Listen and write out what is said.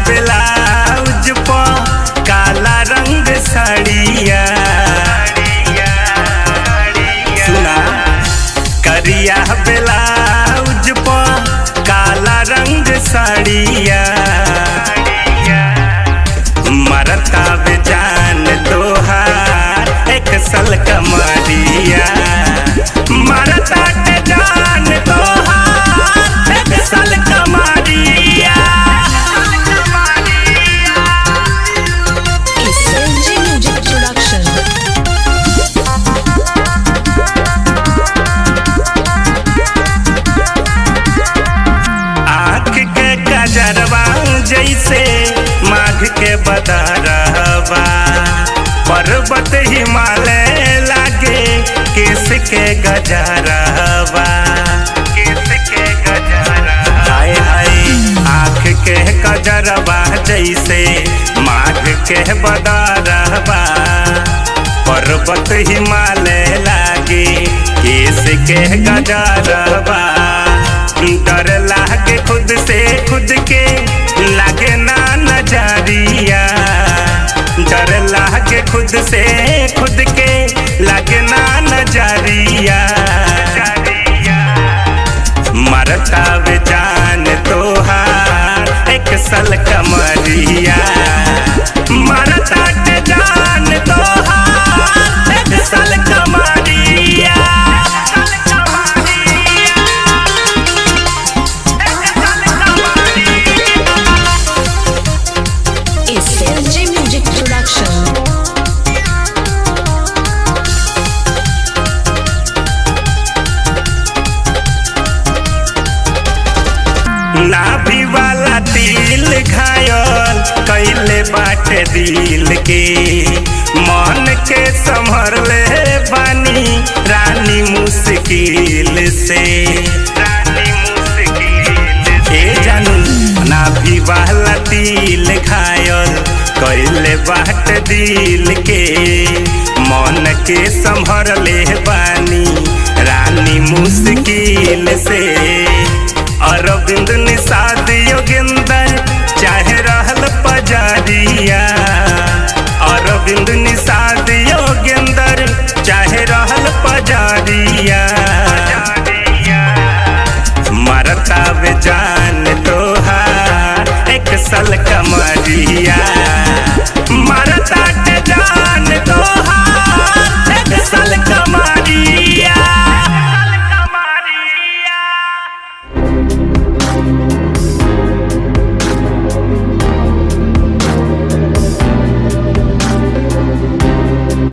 Blouse प काला रंग साड़िया सुना करिया ब्लाउज प काला रंग साड़िया मरता बेजान तोहार एक सल कमरिया मरता के जान तोहार एक सल कमरिया। SLG Music Production। आँख के गजरवा जैसे माघ के बदरवा पर्वत हिमालय लागे केस के गजरवा हाय हाय आँख के गजरवा जैसे माघ के बदरवा पर्वत हिमालय लागे केस के गजरवा डर लागे खुद से खुद के लागे ना नजरिया डर लागे खुद से खुद के लागे ना नजरिया मरता बेजान तोहार एक सल कमरिया मरता के जान तोहार एक सल कमरिया। SLG Music Production। नाभि वाला तिल घायल कैले बाटे दिल के मन के संभर ले बानी रानी मुश्किल से जानू नाभि वाला तिल घायल कैले बाटे दिल के मन के संभर ले बानी रानी मुश्किल से अरविंद निषाद योगेंदर चाहे रहल पजारिया अरविंद निषाद योगेंदर चाहे रहल पजारिया मरता बेजान तोहार एक सल कमरिया।